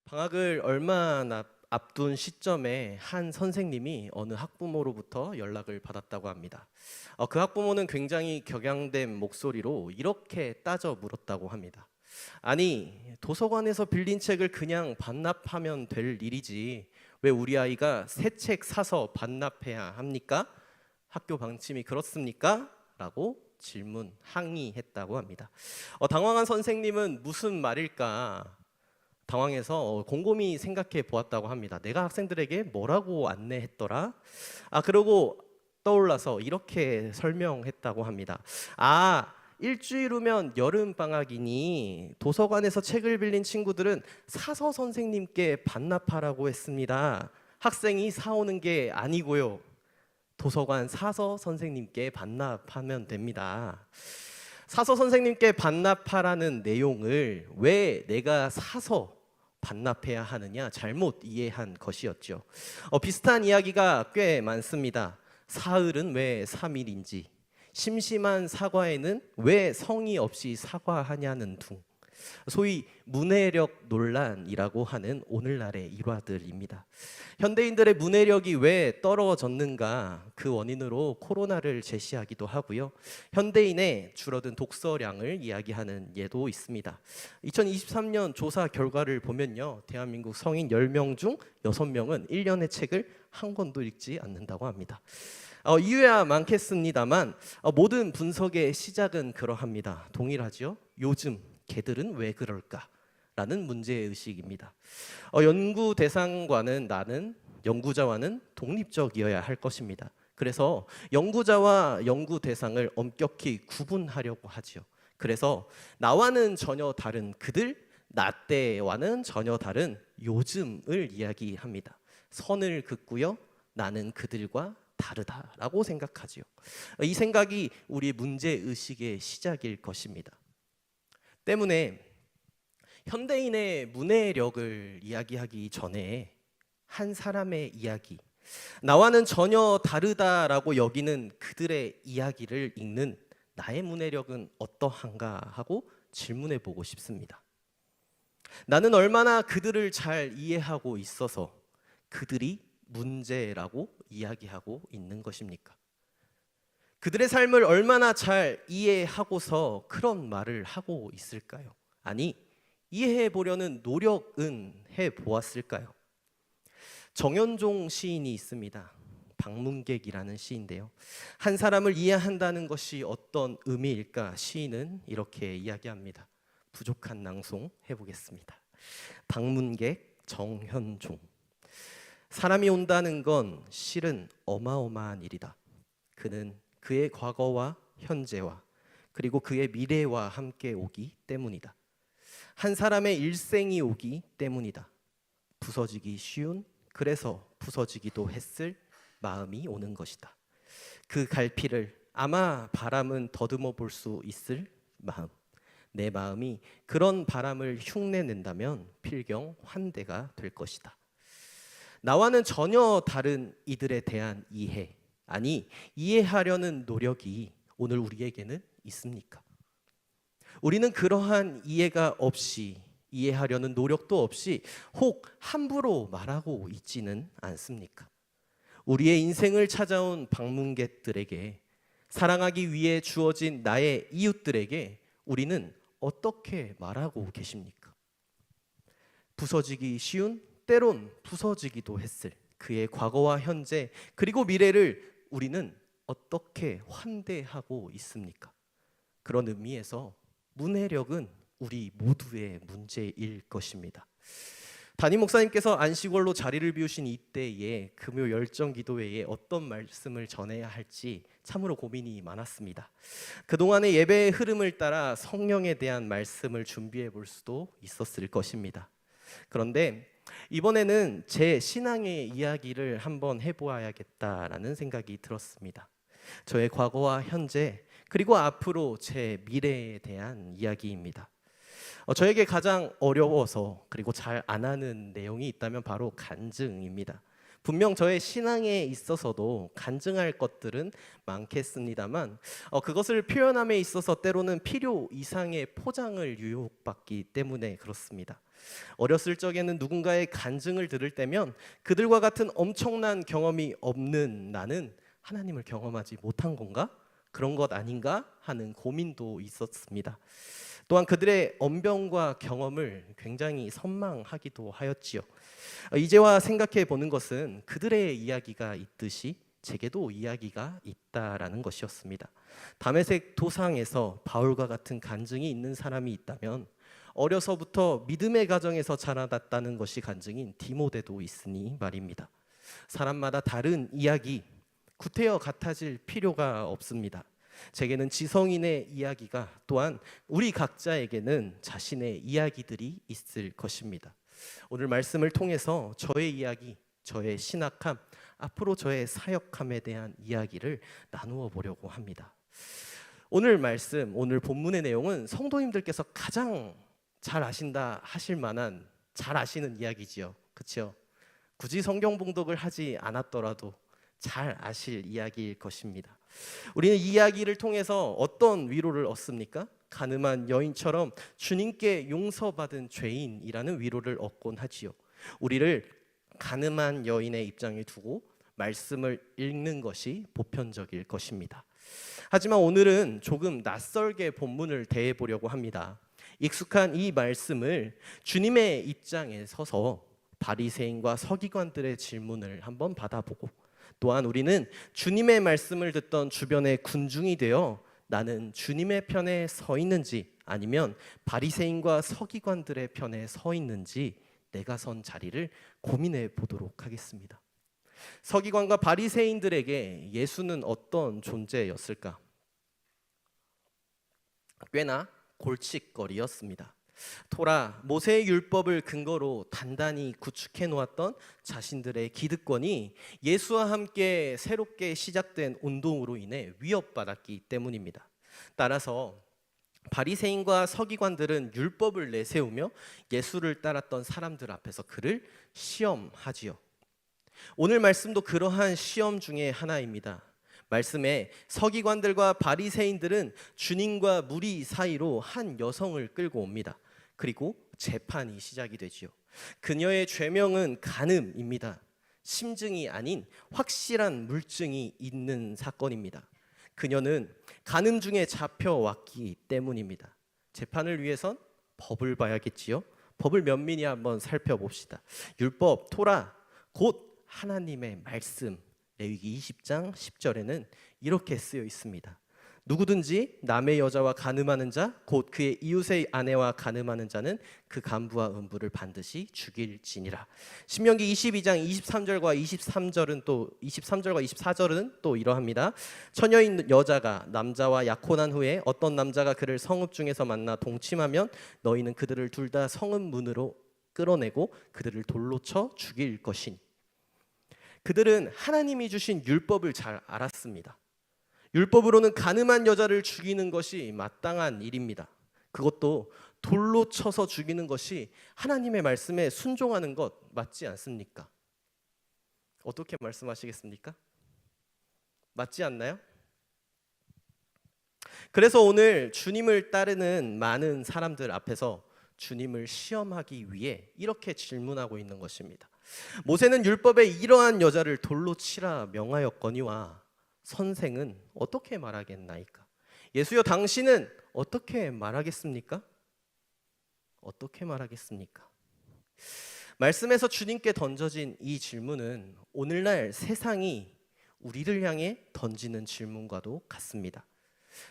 방학을 얼마 앞둔 시점에 한 선생님이 어느 학부모로부터 연락을 받았다고 합니다. 그 학부모는 굉장히 격양된 목소리로 이렇게 따져 물었다고 합니다. 아니, 도서관에서 빌린 책을 그냥 반납하면 될 일이지 왜 우리 아이가 새 책 사서 반납해야 합니까? 학교 방침이 그렇습니까? 라고 항의했다고 합니다. 당황한 선생님은 무슨 말일까 당황해서 곰곰이 생각해 보았다고 합니다. 내가 학생들에게 뭐라고 안내했더라? 그러고 떠올라서 이렇게 설명했다고 합니다. 일주일 후면 여름방학이니 도서관에서 책을 빌린 친구들은 사서 선생님께 반납하라고 했습니다. 학생이 사오는 게 아니고요. 도서관 사서 선생님께 반납하면 됩니다. 사서 선생님께 반납하라는 내용을 왜 내가 사서 반납해야 하느냐 잘못 이해한 것이었죠. 비슷한 이야기가 꽤 많습니다. 사흘은 왜 3일인지, 심심한 사과에는 왜 성의 없이 사과하냐는 둥, 소위 문해력 논란이라고 하는 오늘날의 일화들입니다. 현대인들의 문해력이 왜 떨어졌는가 그 원인으로 코로나를 제시하기도 하고요. 현대인의 줄어든 독서량을 이야기하는 예도 있습니다. 2023년 조사 결과를 보면요, 대한민국 성인 10명 중 6명은 1년의 책을 한 권도 읽지 않는다고 합니다. 이유야 많겠습니다만 모든 분석의 시작은 그러합니다. 동일하죠. 요즘 걔들은 왜 그럴까? 라는 문제의식입니다. 연구 대상과는 연구자와는 독립적이어야 할 것입니다. 그래서 연구자와 연구 대상을 엄격히 구분하려고 하죠. 그래서 나와는 전혀 다른 그들, 나 때와는 전혀 다른 요즘을 이야기합니다. 선을 긋고요, 나는 그들과 다르다라고 생각하지요. 이 생각이 우리 문제의식의 시작일 것입니다. 때문에 현대인의 문해력을 이야기하기 전에 한 사람의 이야기, 나와는 전혀 다르다라고 여기는 그들의 이야기를 읽는 나의 문해력은 어떠한가 하고 질문해 보고 싶습니다. 나는 얼마나 그들을 잘 이해하고 있어서 그들이 문제라고 이야기하고 있는 것입니까? 그들의 삶을 얼마나 잘 이해하고서 그런 말을 하고 있을까요? 아니, 이해해 보려는 노력은 해 보았을까요? 정현종 시인이 있습니다. 방문객이라는 시인데요. 한 사람을 이해한다는 것이 어떤 의미일까? 시인은 이렇게 이야기합니다. 부족한 낭송 해보겠습니다. 방문객 정현종. 사람이 온다는 건 실은 어마어마한 일이다. 그는 그의 과거와 현재와 그리고 그의 미래와 함께 오기 때문이다. 한 사람의 일생이 오기 때문이다. 부서지기 쉬운, 그래서 부서지기도 했을 마음이 오는 것이다. 그 갈피를 아마 바람은 더듬어 볼 수 있을 마음, 내 마음이 그런 바람을 흉내낸다면 필경 환대가 될 것이다. 나와는 전혀 다른 이들에 대한 이해, 아니 이해하려는 노력이 오늘 우리에게는 있습니까? 우리는 그러한 이해가 없이, 이해하려는 노력도 없이 혹 함부로 말하고 있지는 않습니까? 우리의 인생을 찾아온 방문객들에게, 사랑하기 위해 주어진 나의 이웃들에게 우리는 어떻게 말하고 계십니까? 부서지기 쉬운, 때론 부서지기도 했을 그의 과거와 현재 그리고 미래를 우리는 어떻게 환대하고 있습니까? 그런 의미에서 문해력은 우리 모두의 문제일 것입니다. 담임 목사님께서 안식월로 자리를 비우신 이때에 금요 열정 기도회에 어떤 말씀을 전해야 할지 참으로 고민이 많았습니다. 그동안의 예배의 흐름을 따라 성령에 대한 말씀을 준비해 볼 수도 있었을 것입니다. 그런데 이번에는 제 신앙의 이야기를 한번 해보아야겠다라는 생각이 들었습니다. 저의 과거와 현재 그리고 앞으로 제 미래에 대한 이야기입니다. 저에게 가장 어려워서 그리고 잘 안 하는 내용이 있다면 바로 간증입니다. 분명 저의 신앙에 있어서도 간증할 것들은 많겠습니다만 그것을 표현함에 있어서 때로는 필요 이상의 포장을 유혹받기 때문에 그렇습니다. 어렸을 적에는 누군가의 간증을 들을 때면 그들과 같은 엄청난 경험이 없는 나는 하나님을 경험하지 못한 건가? 그런 것 아닌가? 하는 고민도 있었습니다. 또한 그들의 언변과 경험을 굉장히 선망하기도 하였지요. 이제와 생각해 보는 것은 그들의 이야기가 있듯이 제게도 이야기가 있다라는 것이었습니다. 다메섹 도상에서 바울과 같은 간증이 있는 사람이 있다면 어려서부터 믿음의 가정에서 자라났다는 것이 간증인 디모데도 있으니 말입니다. 사람마다 다른 이야기, 구태여 같아질 필요가 없습니다. 제게는 지성인의 이야기가, 또한 우리 각자에게는 자신의 이야기들이 있을 것입니다. 오늘 말씀을 통해서 저의 이야기, 저의 신학함, 앞으로 저의 사역함에 대한 이야기를 나누어 보려고 합니다. 오늘 말씀, 오늘 본문의 내용은 성도님들께서 가장 잘 아신다 하실 만한, 잘 아시는 이야기지요. 그렇죠? 굳이 성경 봉독을 하지 않았더라도 잘 아실 이야기일 것입니다. 우리는 이 이야기를 통해서 어떤 위로를 얻습니까? 가늠한 여인처럼 주님께 용서받은 죄인이라는 위로를 얻곤 하지요. 우리를 가늠한 여인의 입장에 두고 말씀을 읽는 것이 보편적일 것입니다. 하지만 오늘은 조금 낯설게 본문을 대해 보려고 합니다. 익숙한 이 말씀을 주님의 입장에 서서 바리새인과 서기관들의 질문을 한번 받아보고, 또한 우리는 주님의 말씀을 듣던 주변의 군중이 되어 나는 주님의 편에 서 있는지 아니면 바리새인과 서기관들의 편에 서 있는지 내가 선 자리를 고민해 보도록 하겠습니다. 서기관과 바리새인들에게 예수는 어떤 존재였을까? 꽤나 골칫거리였습니다. 토라, 모세의 율법을 근거로 단단히 구축해 놓았던 자신들의 기득권이 예수와 함께 새롭게 시작된 운동으로 인해 위협받았기 때문입니다. 따라서 바리새인과 서기관들은 율법을 내세우며 예수를 따랐던 사람들 앞에서 그를 시험하지요. 오늘 말씀도 그러한 시험 중에 하나입니다. 말씀에 서기관들과 바리새인들은 주님과 무리 사이로 한 여성을 끌고 옵니다. 그리고 재판이 시작이 되지요. 그녀의 죄명은 간음입니다. 심증이 아닌 확실한 물증이 있는 사건입니다. 그녀는 간음 중에 잡혀왔기 때문입니다. 재판을 위해선 법을 봐야겠지요. 법을 면밀히 한번 살펴봅시다. 율법, 토라, 곧 하나님의 말씀. 레위기 20장 10절에는 이렇게 쓰여 있습니다. 누구든지 남의 여자와 간음하는 자, 곧 그의 이웃의 아내와 간음하는 자는 그 간부와 음부를 반드시 죽일지니라. 신명기 22장 23절과 24절은 또 이러합니다. 처녀인 여자가 남자와 약혼한 후에 어떤 남자가 그를 성읍 중에서 만나 동침하면 너희는 그들을 둘 다 성읍 문으로 끌어내고 그들을 돌로 쳐 죽일 것이니. 그들은 하나님이 주신 율법을 잘 알았습니다. 율법으로는 간음한 여자를 죽이는 것이 마땅한 일입니다. 그것도 돌로 쳐서 죽이는 것이 하나님의 말씀에 순종하는 것 맞지 않습니까? 어떻게 말씀하시겠습니까? 맞지 않나요? 그래서 오늘 주님을 따르는 많은 사람들 앞에서 주님을 시험하기 위해 이렇게 질문하고 있는 것입니다. 모세는 율법에 이러한 여자를 돌로 치라 명하였거니와 선생은 어떻게 말하겠나이까? 예수여, 당신은 어떻게 말하겠습니까? 어떻게 말하겠습니까? 말씀에서 주님께 던져진 이 질문은 오늘날 세상이 우리를 향해 던지는 질문과도 같습니다.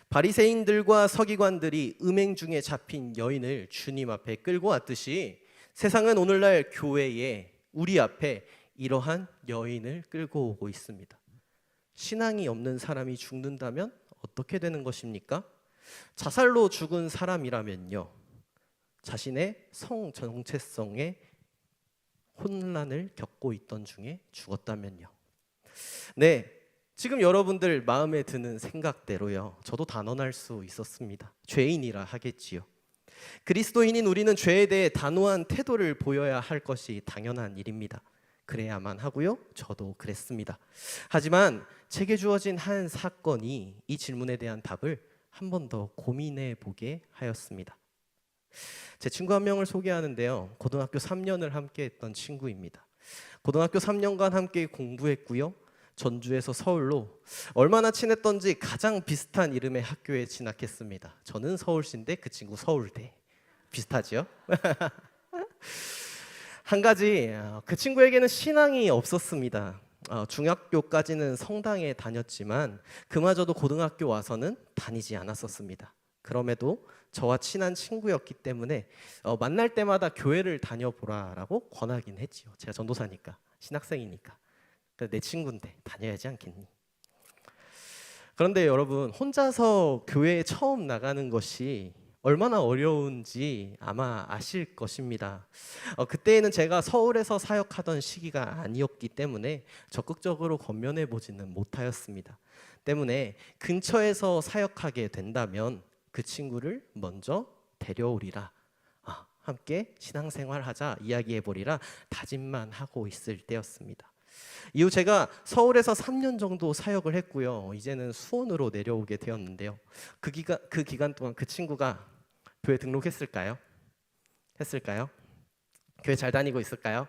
바리새인들과 서기관들이 음행 중에 잡힌 여인을 주님 앞에 끌고 왔듯이 세상은 오늘날 교회에, 우리 앞에 이러한 여인을 끌고 오고 있습니다. 신앙이 없는 사람이 죽는다면 어떻게 되는 것입니까? 자살로 죽은 사람이라면요, 자신의 성 정체성에 혼란을 겪고 있던 중에 죽었다면요. 네, 지금 여러분들 마음에 드는 생각대로요, 저도 단언할 수 있었습니다. 죄인이라 하겠지요. 그리스도인인 우리는 죄에 대해 단호한 태도를 보여야 할 것이 당연한 일입니다. 그래야만 하고요, 저도 그랬습니다. 하지만 제게 주어진 한 사건이 이 질문에 대한 답을 한 번 더 고민해 보게 하였습니다. 제 친구 한 명을 소개하는데요. 고등학교 3년을 함께 했던 친구입니다. 고등학교 3년간 함께 공부했고요. 전주에서 서울로 얼마나 친했던지 가장 비슷한 이름의 학교에 진학했습니다. 저는 서울시인데 그 친구 서울대. 비슷하지요? 한 가지 그 친구에게는 신앙이 없었습니다. 중학교까지는 성당에 다녔지만 그마저도 고등학교 와서는 다니지 않았었습니다. 그럼에도 저와 친한 친구였기 때문에 만날 때마다 교회를 다녀보라라고 권하긴 했지요. 제가 전도사니까, 신학생이니까. 내 친구인데 다녀야지 않겠니? 그런데 여러분, 혼자서 교회에 처음 나가는 것이 얼마나 어려운지 아마 아실 것입니다. 그때에는 제가 서울에서 사역하던 시기가 아니었기 때문에 적극적으로 권면해 보지는 못하였습니다. 때문에 근처에서 사역하게 된다면 그 친구를 먼저 데려오리라, 함께 신앙생활하자, 이야기해보리라 다짐만 하고 있을 때였습니다. 이후 제가 서울에서 3년 정도 사역을 했고요. 이제는 수원으로 내려오게 되었는데요. 그 기간 동안 그 친구가 교회 등록했을까요? 했을까요? 교회 잘 다니고 있을까요?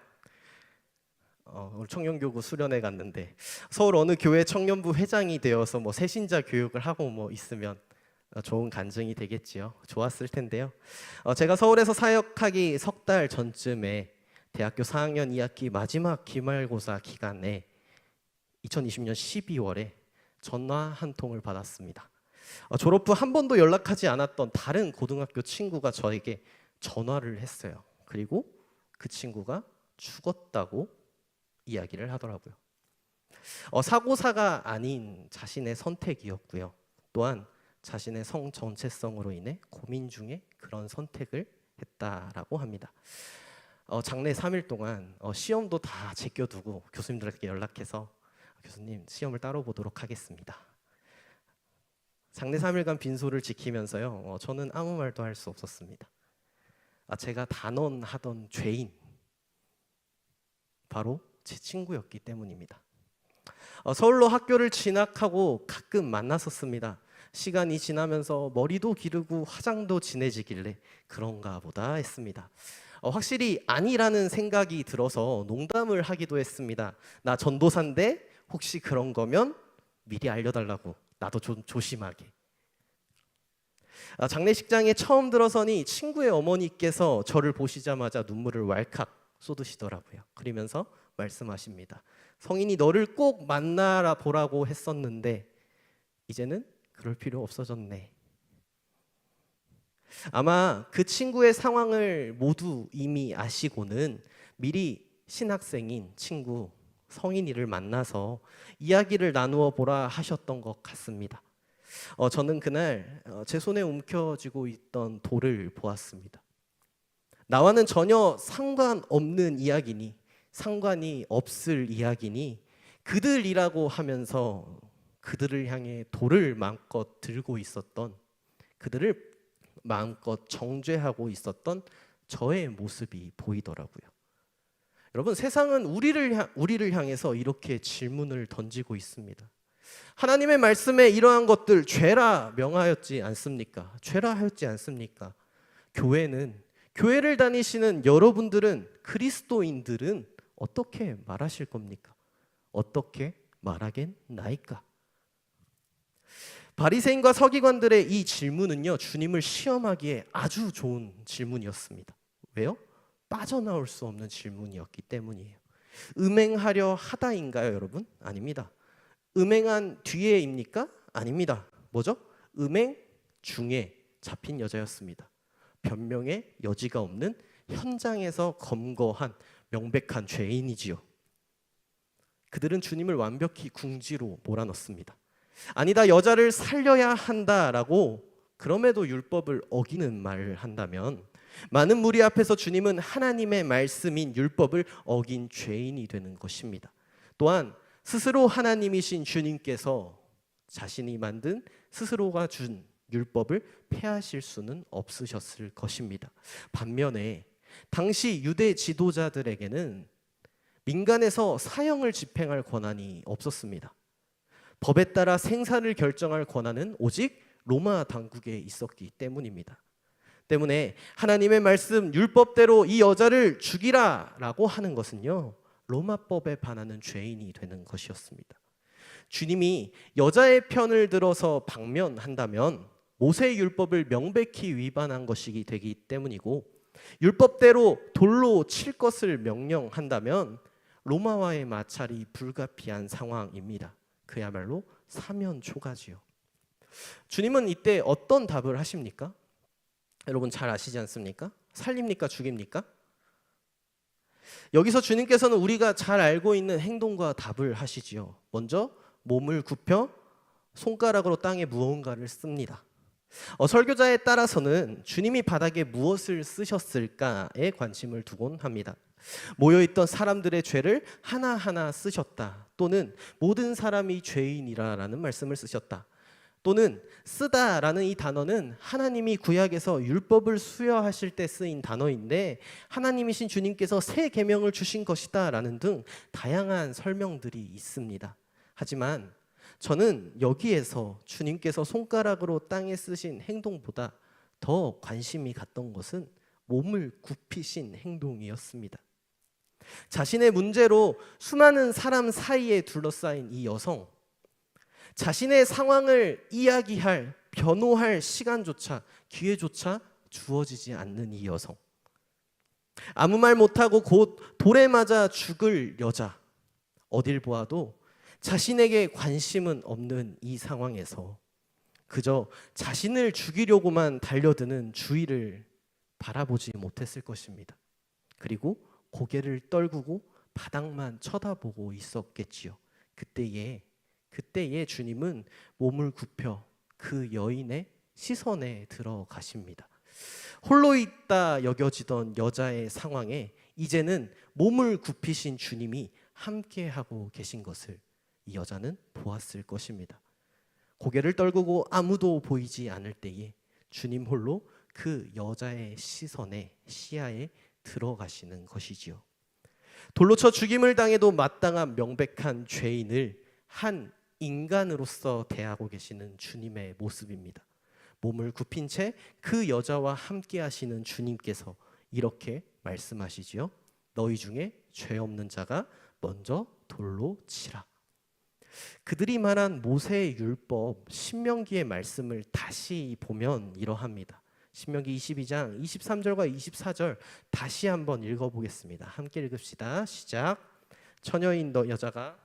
우리 청년교구 수련회 갔는데 서울 어느 교회 청년부 회장이 되어서 뭐 새신자 교육을 하고 뭐 있으면 좋은 간증이 되겠지요. 좋았을 텐데요. 제가 서울에서 사역하기 석 달 전쯤에 대학교 4학년 2학기 마지막 기말고사 기간에 2020년 12월에 전화 한 통을 받았습니다. 졸업 후 한 번도 연락하지 않았던 다른 고등학교 친구가 저에게 전화를 했어요. 그리고 그 친구가 죽었다고 이야기를 하더라고요. 사고사가 아닌 자신의 선택이었고요. 또한 자신의 성 전체성으로 인해 고민 중에 그런 선택을 했다라고 합니다. 장례 3일 동안 시험도 다 제껴두고 교수님들에게 연락해서 교수님 시험을 따로 보도록 하겠습니다. 장례 3일간 빈소를 지키면서요. 저는 아무 말도 할 수 없었습니다. 제가 단언하던 죄인 바로 제 친구였기 때문입니다. 서울로 학교를 진학하고 가끔 만났었습니다. 시간이 지나면서 머리도 기르고 화장도 진해지길래 그런가 보다 했습니다. 확실히 아니라는 생각이 들어서 농담을 하기도 했습니다. 나 전도사인데 혹시 그런 거면 미리 알려달라고, 나도 좀 조심하게. 장례식장에 처음 들어서니 친구의 어머니께서 저를 보시자마자 눈물을 왈칵 쏟으시더라고요. 그러면서 말씀하십니다. 성인이 너를 꼭 만나라 보라고 했었는데 이제는 그럴 필요 없어졌네. 아마 그 친구의 상황을 모두 이미 아시고는 미리 신학생인 친구, 성인이를 만나서 이야기를 나누어 보라 하셨던 것 같습니다. 저는 그날 제 손에 움켜쥐고 있던 돌을 보았습니다. 나와는 전혀 상관없는 이야기니, 상관이 없을 이야기니 그들이라고 하면서 그들을 향해 돌을 마음껏 들고 있었던, 그들을 마음껏 정죄하고 있었던 저의 모습이 보이더라고요. 여러분, 세상은 우리를 향해서 이렇게 질문을 던지고 있습니다. 하나님의 말씀에 이러한 것들 죄라 명하였지 않습니까? 죄라 하였지 않습니까? 교회를 다니시는 여러분들은, 그리스도인들은 어떻게 말하실 겁니까? 어떻게 말하겠나이까? 바리새인과 서기관들의 이 질문은요, 주님을 시험하기에 아주 좋은 질문이었습니다. 왜요? 빠져나올 수 없는 질문이었기 때문이에요. 음행하려 하다인가요, 여러분? 아닙니다. 음행한 뒤에입니까? 아닙니다. 뭐죠? 음행 중에 잡힌 여자였습니다. 변명의 여지가 없는 현장에서 검거한 명백한 죄인이지요. 그들은 주님을 완벽히 궁지로 몰아넣습니다. 아니다, 여자를 살려야 한다라고 그럼에도 율법을 어기는 말을 한다면 많은 무리 앞에서 주님은 하나님의 말씀인 율법을 어긴 죄인이 되는 것입니다. 또한 스스로 하나님이신 주님께서 자신이 만든, 스스로가 준 율법을 폐하실 수는 없으셨을 것입니다. 반면에 당시 유대 지도자들에게는 민간에서 사형을 집행할 권한이 없었습니다. 법에 따라 생사를 결정할 권한은 오직 로마 당국에 있었기 때문입니다. 때문에 하나님의 말씀 율법대로 이 여자를 죽이라라고 하는 것은요, 로마법에 반하는 죄인이 되는 것이었습니다. 주님이 여자의 편을 들어서 방면한다면 모세 율법을 명백히 위반한 것이기 되기 때문이고, 율법대로 돌로 칠 것을 명령한다면 로마와의 마찰이 불가피한 상황입니다. 그야말로 사면초가지요. 주님은 이때 어떤 답을 하십니까? 여러분 잘 아시지 않습니까? 살립니까? 죽입니까? 여기서 주님께서는 우리가 잘 알고 있는 행동과 답을 하시지요. 먼저 몸을 굽혀 손가락으로 땅에 무언가를 씁니다. 설교자에 따라서는 주님이 바닥에 무엇을 쓰셨을까에 관심을 두곤 합니다. 모여있던 사람들의 죄를 하나하나 쓰셨다, 또는 모든 사람이 죄인이라라는 말씀을 쓰셨다, 또는 쓰다라는 이 단어는 하나님이 구약에서 율법을 수여하실 때 쓰인 단어인데 하나님이신 주님께서 새 계명을 주신 것이다 라는 등 다양한 설명들이 있습니다. 하지만 저는 여기에서 주님께서 손가락으로 땅에 쓰신 행동보다 더 관심이 갔던 것은 몸을 굽히신 행동이었습니다. 자신의 문제로 수많은 사람 사이에 둘러싸인 이 여성, 자신의 상황을 이야기할, 변호할 시간조차, 기회조차 주어지지 않는 이 여성, 아무 말 못하고 곧 돌에 맞아 죽을 여자, 어딜 보아도 자신에게 관심은 없는 이 상황에서 그저 자신을 죽이려고만 달려드는 주위를 바라보지 못했을 것입니다. 그리고 고개를 떨구고 바닥만 쳐다보고 있었겠지요. 그때에 주님은 몸을 굽혀 그 여인의 시선에 들어가십니다. 홀로 있다 여겨지던 여자의 상황에 이제는 몸을 굽히신 주님이 함께하고 계신 것을 이 여자는 보았을 것입니다. 고개를 떨구고 아무도 보이지 않을 때에 주님 홀로 그 여자의 시야에 들어가시는 것이지요. 돌로 쳐 죽임을 당해도 마땅한 명백한 죄인을 한 인간으로서 대하고 계시는 주님의 모습입니다. 몸을 굽힌 채 그 여자와 함께 하시는 주님께서 이렇게 말씀하시지요. 너희 중에 죄 없는 자가 먼저 돌로 치라. 그들이 말한 모세의 율법 신명기의 말씀을 다시 보면 이러합니다. 신명기 22장 23절과 24절 다시 한번 읽어보겠습니다. 함께 읽읍시다. 시작. 처녀인 너 여자가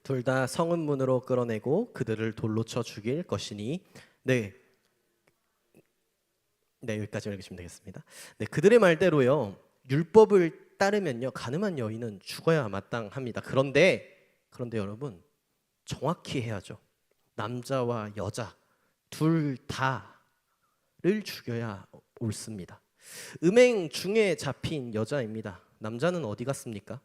둘 다 성읍문으로 끌어내고 그들을 돌로 쳐 죽일 것이니 네, 여기까지 읽으시면 되겠습니다. 네, 그들의 말대로요, 율법을 따르면요 가늠한 여인은 죽어야 마땅합니다. 그런데 여러분 정확히 해야죠. 남자와 여자 둘 다를 죽여야 옳습니다. 음행 중에 잡힌 여자입니다. 남자는 어디 갔습니까?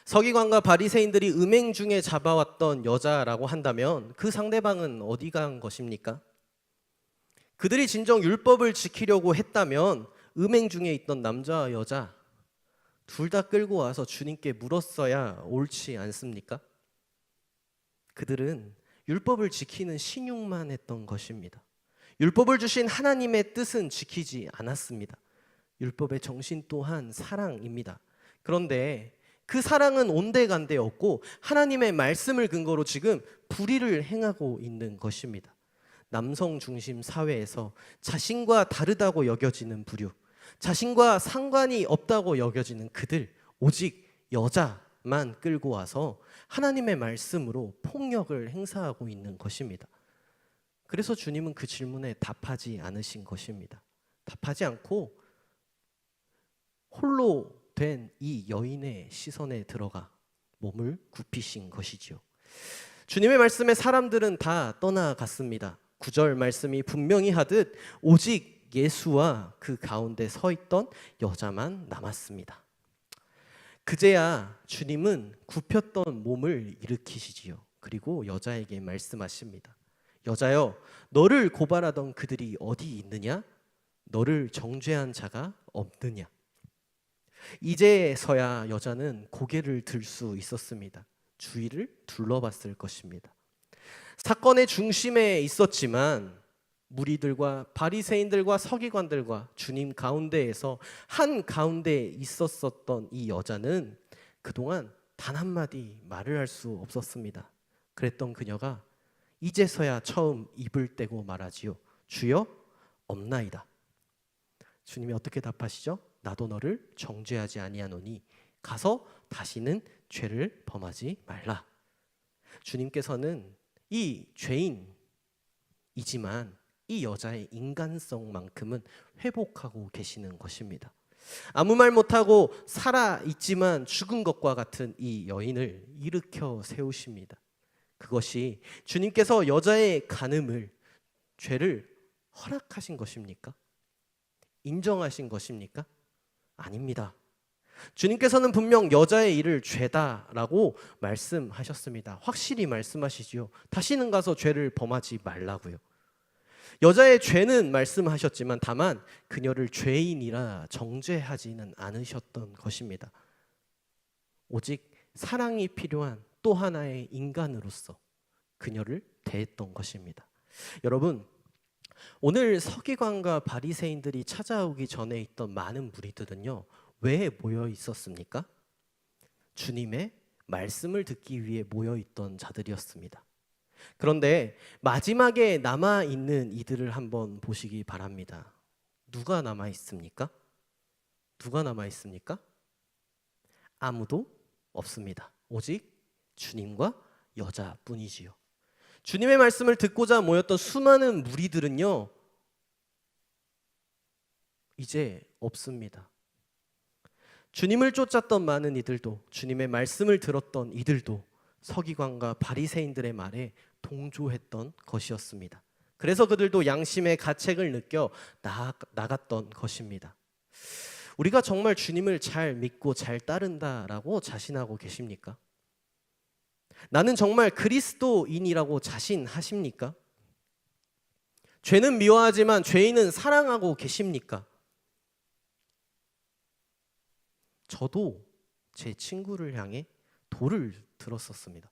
서기관과 바리새인들이 음행 중에 잡아왔던 여자라고 한다면 그 상대방은 어디 간 것입니까? 그들이 진정 율법을 지키려고 했다면 음행 중에 있던 남자와 여자 둘 다 끌고 와서 주님께 물었어야 옳지 않습니까? 그들은 율법을 지키는 신용만 했던 것입니다. 율법을 주신 하나님의 뜻은 지키지 않았습니다. 율법의 정신 또한 사랑입니다. 그런데 그 사랑은 온데간데 없고 하나님의 말씀을 근거로 지금 불의를 행하고 있는 것입니다. 남성 중심 사회에서 자신과 다르다고 여겨지는 부류, 자신과 상관이 없다고 여겨지는 그들, 오직 여자만 끌고 와서 하나님의 말씀으로 폭력을 행사하고 있는 것입니다. 그래서 주님은 그 질문에 답하지 않으신 것입니다. 답하지 않고 홀로 된 이 여인의 시선에 들어가 몸을 굽히신 것이지요. 주님의 말씀에 사람들은 다 떠나갔습니다. 9절 말씀이 분명히 하듯 오직 예수와 그 가운데 서 있던 여자만 남았습니다. 그제야 주님은 굽혔던 몸을 일으키시지요. 그리고 여자에게 말씀하십니다. 여자여, 너를 고발하던 그들이 어디 있느냐? 너를 정죄한 자가 없느냐? 이제서야 여자는 고개를 들 수 있었습니다. 주위를 둘러봤을 것입니다. 사건의 중심에 있었지만 무리들과 바리새인들과 서기관들과 주님 가운데에서 한 가운데에 있었었던 이 여자는 그동안 단 한마디 말을 할 수 없었습니다. 그랬던 그녀가 이제서야 처음 입을 떼고 말하지요. 주여, 없나이다. 주님이 어떻게 답하시죠? 나도 너를 정죄하지 아니하노니 가서 다시는 죄를 범하지 말라. 주님께서는 이 죄인이지만 이 여자의 인간성만큼은 회복하고 계시는 것입니다. 아무 말 못하고 살아있지만 죽은 것과 같은 이 여인을 일으켜 세우십니다. 그것이 주님께서 여자의 간음을, 죄를 허락하신 것입니까? 인정하신 것입니까? 아닙니다. 주님께서는 분명 여자의 일을 죄다라고 말씀하셨습니다. 확실히 말씀하시지요. 다시는 가서 죄를 범하지 말라고요. 여자의 죄는 말씀하셨지만 다만 그녀를 죄인이라 정죄하지는 않으셨던 것입니다. 오직 사랑이 필요한 또 하나의 인간으로서 그녀를 대했던 것입니다. 여러분, 오늘 서기관과 바리새인들이 찾아오기 전에 있던 많은 무리들은요, 왜 모여 있었습니까? 주님의 말씀을 듣기 위해 모여 있던 자들이었습니다. 그런데 마지막에 남아있는 이들을 한번 보시기 바랍니다. 누가 남아있습니까? 누가 남아있습니까? 아무도 없습니다. 오직 주님과 여자뿐이지요. 주님의 말씀을 듣고자 모였던 수많은 무리들은요, 이제 없습니다. 주님을 쫓았던 많은 이들도, 주님의 말씀을 들었던 이들도 서기관과 바리새인들의 말에 동조했던 것이었습니다. 그래서 그들도 양심의 가책을 느껴 나갔던 것입니다. 우리가 정말 주님을 잘 믿고 잘 따른다라고 자신하고 계십니까? 나는 정말 그리스도인이라고 자신하십니까? 죄는 미워하지만 죄인은 사랑하고 계십니까? 저도 제 친구를 향해 돌을 들었었습니다.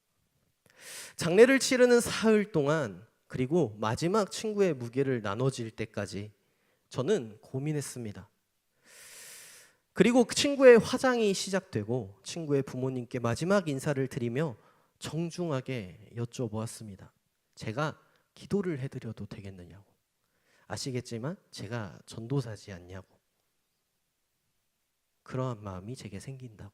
장례를 치르는 사흘 동안, 그리고 마지막 친구의 무게를 나눠질 때까지 저는 고민했습니다. 그리고 그 친구의 화장이 시작되고 친구의 부모님께 마지막 인사를 드리며 정중하게 여쭤보았습니다. 제가 기도를 해드려도 되겠느냐고. 아시겠지만 제가 전도사지 않냐고. 그러한 마음이 제게 생긴다고.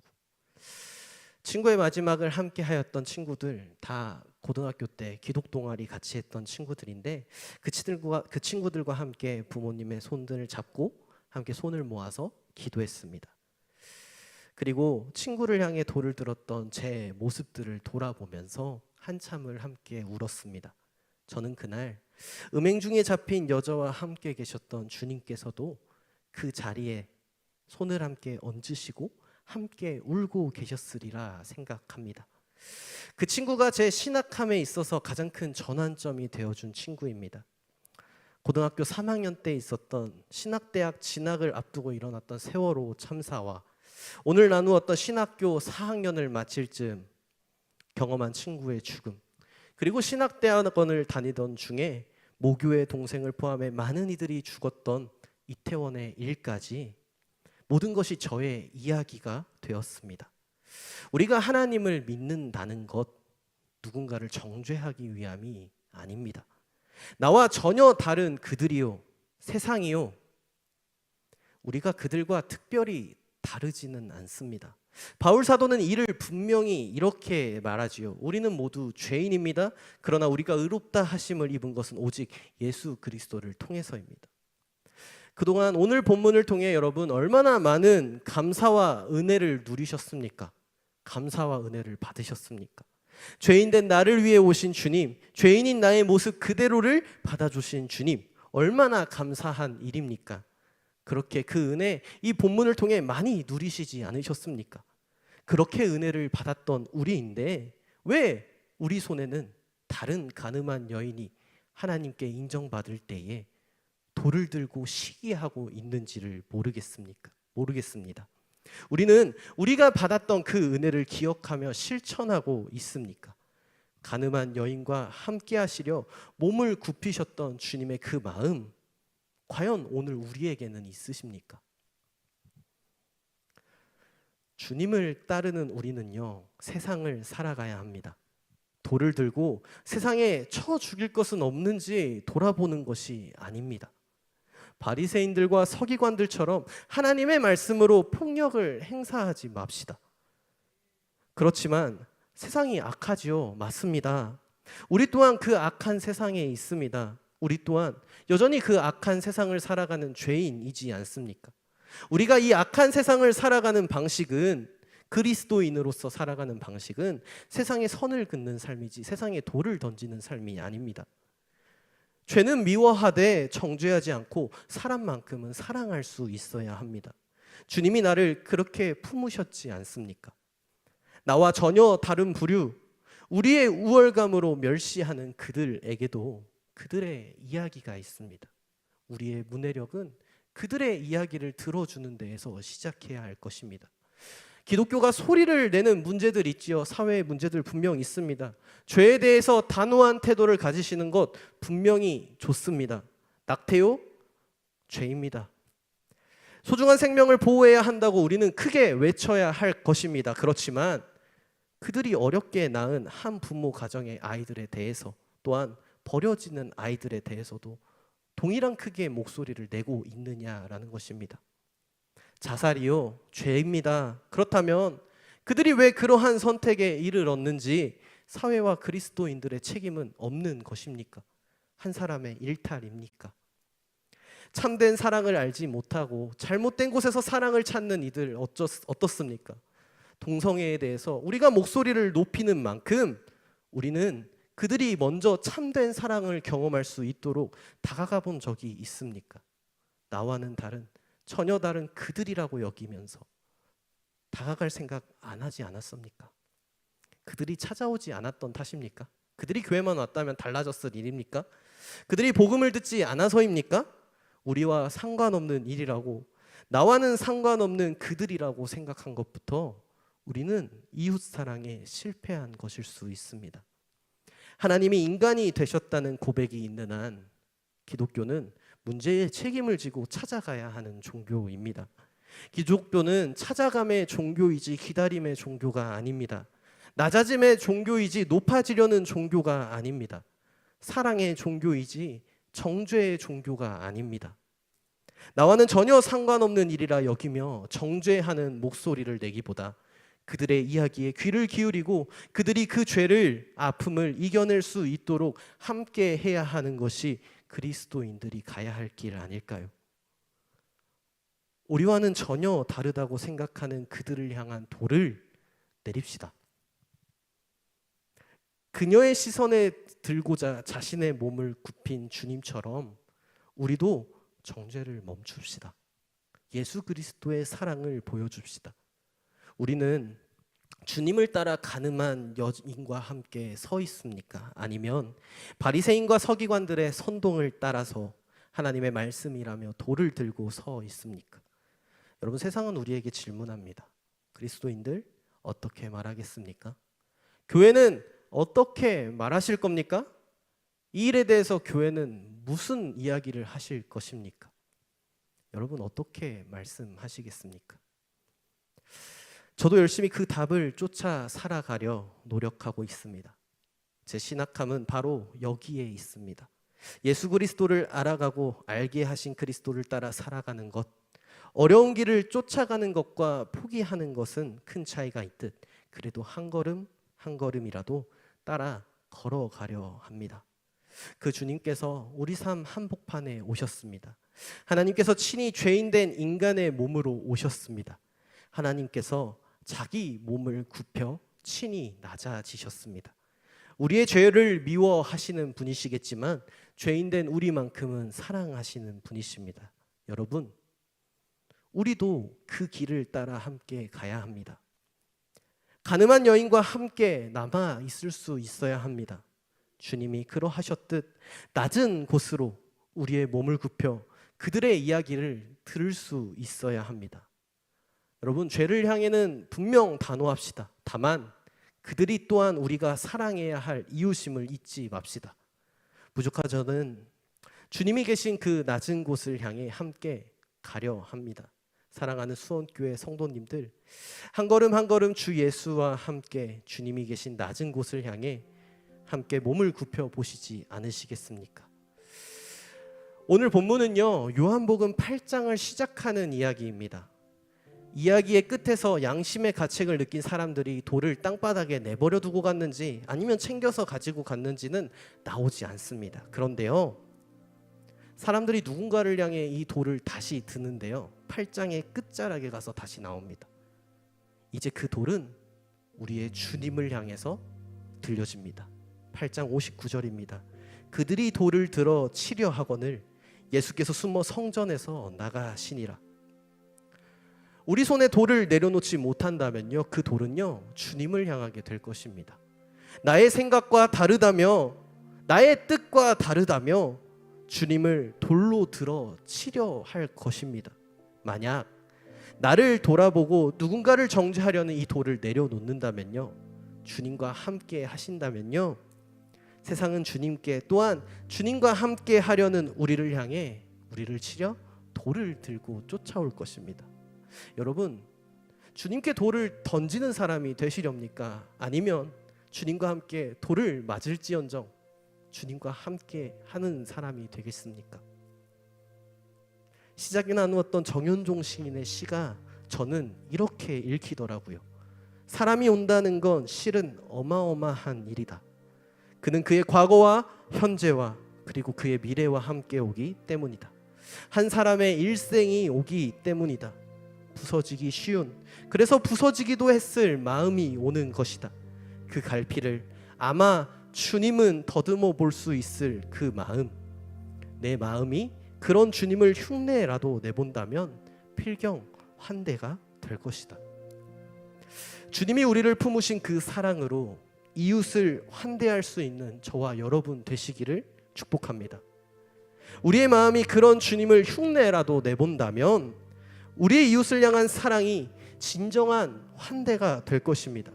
친구의 마지막을 함께 하였던 친구들 다 고등학교 때 기독 동아리 같이 했던 친구들인데 그 친구들과 함께 부모님의 손들을 잡고 함께 손을 모아서 기도했습니다. 그리고 친구를 향해 돌을 들었던 제 모습들을 돌아보면서 한참을 함께 울었습니다. 저는 그날 음행 중에 잡힌 여자와 함께 계셨던 주님께서도 그 자리에 손을 함께 얹으시고 함께 울고 계셨으리라 생각합니다. 그 친구가 제 신학함에 있어서 가장 큰 전환점이 되어준 친구입니다. 고등학교 3학년 때 있었던 신학대학 진학을 앞두고 일어났던 세월호 참사와 오늘 나누었던 신학교 4학년을 마칠 즈음 경험한 친구의 죽음, 그리고 신학대학원을 다니던 중에 모교의 동생을 포함해 많은 이들이 죽었던 이태원의 일까지 모든 것이 저의 이야기가 되었습니다. 우리가 하나님을 믿는다는 것, 누군가를 정죄하기 위함이 아닙니다. 나와 전혀 다른 그들이요, 세상이요, 우리가 그들과 특별히 다르지는 않습니다. 바울 사도는 이를 분명히 이렇게 말하지요. 우리는 모두 죄인입니다. 그러나 우리가 의롭다 하심을 입은 것은 오직 예수 그리스도를 통해서입니다. 그동안 오늘 본문을 통해 여러분 얼마나 많은 감사와 은혜를 누리셨습니까? 감사와 은혜를 받으셨습니까? 죄인된 나를 위해 오신 주님, 죄인인 나의 모습 그대로를 받아주신 주님, 얼마나 감사한 일입니까? 그렇게 그 은혜, 이 본문을 통해 많이 누리시지 않으셨습니까? 그렇게 은혜를 받았던 우리인데 왜 우리 손에는 다른 간음한 여인이 하나님께 인정받을 때에 돌을 들고 시기하고 있는지를 모르겠습니다. 우리는 우리가 받았던 그 은혜를 기억하며 실천하고 있습니까? 가늠한 여인과 함께 하시려 몸을 굽히셨던 주님의 그 마음, 과연 오늘 우리에게는 있으십니까? 주님을 따르는 우리는요, 세상을 살아가야 합니다. 돌을 들고 세상에 쳐 죽일 것은 없는지 돌아보는 것이 아닙니다. 바리새인들과 서기관들처럼 하나님의 말씀으로 폭력을 행사하지 맙시다. 그렇지만 세상이 악하지요. 맞습니다. 우리 또한 그 악한 세상에 있습니다. 우리 또한 여전히 그 악한 세상을 살아가는 죄인이지 않습니까? 우리가 이 악한 세상을 살아가는 방식은, 그리스도인으로서 살아가는 방식은 세상에 선을 긋는 삶이지 세상에 돌을 던지는 삶이 아닙니다. 죄는 미워하되 정죄하지 않고 사람만큼은 사랑할 수 있어야 합니다. 주님이 나를 그렇게 품으셨지 않습니까? 나와 전혀 다른 부류, 우리의 우월감으로 멸시하는 그들에게도 그들의 이야기가 있습니다. 우리의 문해력은 그들의 이야기를 들어주는 데에서 시작해야 할 것입니다. 기독교가 소리를 내는 문제들 있지요. 사회의 문제들 분명 있습니다. 죄에 대해서 단호한 태도를 가지시는 것 분명히 좋습니다. 낙태요? 죄입니다. 소중한 생명을 보호해야 한다고 우리는 크게 외쳐야 할 것입니다. 그렇지만 그들이 어렵게 낳은 한 부모 가정의 아이들에 대해서, 또한 버려지는 아이들에 대해서도 동일한 크기의 목소리를 내고 있느냐라는 것입니다. 자살이요, 죄입니다. 그렇다면 그들이 왜 그러한 선택에 이르렀는지 사회와 그리스도인들의 책임은 없는 것입니까? 한 사람의 일탈입니까? 참된 사랑을 알지 못하고 잘못된 곳에서 사랑을 찾는 이들 어떻습니까? 동성애에 대해서 우리가 목소리를 높이는 만큼 우리는 그들이 먼저 참된 사랑을 경험할 수 있도록 다가가 본 적이 있습니까? 나와는 다른, 전혀 다른 그들이라고 여기면서 다가갈 생각 안 하지 않았습니까? 그들이 찾아오지 않았던 탓입니까? 그들이 교회만 왔다면 달라졌을 일입니까? 그들이 복음을 듣지 않아서입니까? 우리와 상관없는 일이라고, 나와는 상관없는 그들이라고 생각한 것부터 우리는 이웃 사랑에 실패한 것일 수 있습니다. 하나님이 인간이 되셨다는 고백이 있는 한 기독교는 문제의 책임을 지고 찾아가야 하는 종교입니다. 기독교는 찾아감의 종교이지 기다림의 종교가 아닙니다. 낮아짐의 종교이지 높아지려는 종교가 아닙니다. 사랑의 종교이지 정죄의 종교가 아닙니다. 나와는 전혀 상관없는 일이라 여기며 정죄하는 목소리를 내기보다 그들의 이야기에 귀를 기울이고 그들이 그 죄를, 아픔을 이겨낼 수 있도록 함께 해야 하는 것이 그리스도인들이 가야 할 길 아닐까요? 우리와는 전혀 다르다고 생각하는 그들을 향한 돌을 내립시다. 그녀의 시선에 들고자 자신의 몸을 굽힌 주님처럼 우리도 정죄를 멈춥시다. 예수 그리스도의 사랑을 보여줍시다. 우리는 주님을 따라 가늠한 여인과 함께 서 있습니까? 아니면 바리새인과 서기관들의 선동을 따라서 하나님의 말씀이라며 돌을 들고 서 있습니까? 여러분, 세상은 우리에게 질문합니다. 그리스도인들 어떻게 말하겠습니까? 교회는 어떻게 말하실 겁니까? 이 일에 대해서 교회는 무슨 이야기를 하실 것입니까? 여러분, 어떻게 말씀하시겠습니까? 저도 열심히 그 답을 쫓아 살아가려 노력하고 있습니다. 제 신학함은 바로 여기에 있습니다. 예수 그리스도를 알아가고 알게 하신 그리스도를 따라 살아가는 것, 어려운 길을 쫓아가는 것과 포기하는 것은 큰 차이가 있듯 그래도 한 걸음 한 걸음이라도 따라 걸어가려 합니다. 그 주님께서 우리 삶 한복판에 오셨습니다. 하나님께서 친히 죄인된 인간의 몸으로 오셨습니다. 하나님께서 자기 몸을 굽혀 친히 낮아지셨습니다. 우리의 죄를 미워하시는 분이시겠지만 죄인된 우리만큼은 사랑하시는 분이십니다. 여러분, 우리도 그 길을 따라 함께 가야 합니다. 가늠한 여인과 함께 남아 있을 수 있어야 합니다. 주님이 그러하셨듯 낮은 곳으로 우리의 몸을 굽혀 그들의 이야기를 들을 수 있어야 합니다. 여러분, 죄를 향해는 분명 단호합시다. 다만 그들이 또한 우리가 사랑해야 할 이웃임을 잊지 맙시다. 부족한 저는 주님이 계신 그 낮은 곳을 향해 함께 가려 합니다. 사랑하는 수원교회 성도님들, 한 걸음 한 걸음 주 예수와 함께 주님이 계신 낮은 곳을 향해 함께 몸을 굽혀 보시지 않으시겠습니까? 오늘 본문은요, 요한복음 8장을 시작하는 이야기입니다. 이야기의 끝에서 양심의 가책을 느낀 사람들이 돌을 땅바닥에 내버려 두고 갔는지 아니면 챙겨서 가지고 갔는지는 나오지 않습니다. 그런데요, 사람들이 누군가를 향해 이 돌을 다시 드는데요, 8장의 끝자락에 가서 다시 나옵니다. 이제 그 돌은 우리의 주님을 향해서 들려집니다. 8장 59절입니다. 그들이 돌을 들어 치려 하거늘 예수께서 숨어 성전에서 나가시니라. 우리 손에 돌을 내려놓지 못한다면요, 그 돌은요 주님을 향하게 될 것입니다. 나의 생각과 다르다며, 나의 뜻과 다르다며 주님을 돌로 들어 치려 할 것입니다. 만약 나를 돌아보고 누군가를 정죄하려는 이 돌을 내려놓는다면요, 주님과 함께 하신다면요, 세상은 주님께, 또한 주님과 함께 하려는 우리를 향해 우리를 치려 돌을 들고 쫓아올 것입니다. 여러분, 주님께 돌을 던지는 사람이 되시렵니까? 아니면 주님과 함께 돌을 맞을지언정 주님과 함께 하는 사람이 되겠습니까? 시작에 나누었던 정현종 시인의 시가 저는 이렇게 읽히더라고요. 사람이 온다는 건 실은 어마어마한 일이다. 그는 그의 과거와 현재와 그리고 그의 미래와 함께 오기 때문이다. 한 사람의 일생이 오기 때문이다. 부서지기 쉬운, 그래서 부서지기도 했을 마음이 오는 것이다. 그 갈피를 아마 주님은 더듬어 볼 수 있을 그 마음, 내 마음이 그런 주님을 흉내라도 내본다면 필경 환대가 될 것이다. 주님이 우리를 품으신 그 사랑으로 이웃을 환대할 수 있는 저와 여러분 되시기를 축복합니다. 우리의 마음이 그런 주님을 흉내라도 내본다면 우리의 이웃을 향한 사랑이 진정한 환대가 될 것입니다.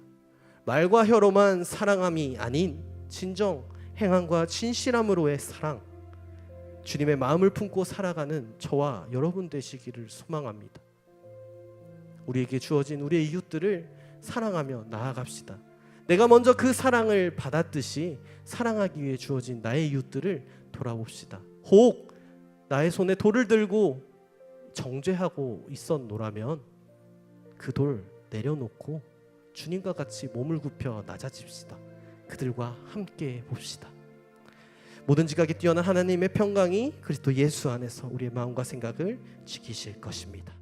말과 혀로만 사랑함이 아닌 진정 행함과 진실함으로의 사랑, 주님의 마음을 품고 살아가는 저와 여러분 되시기를 소망합니다. 우리에게 주어진 우리의 이웃들을 사랑하며 나아갑시다. 내가 먼저 그 사랑을 받았듯이 사랑하기 위해 주어진 나의 이웃들을 돌아봅시다. 혹 나의 손에 돌을 들고 정죄하고 있었노라면 그 돌 내려놓고 주님과 같이 몸을 굽혀 낮아집시다. 그들과 함께 봅시다. 모든 지각에 뛰어난 하나님의 평강이 그리스도 예수 안에서 우리의 마음과 생각을 지키실 것입니다.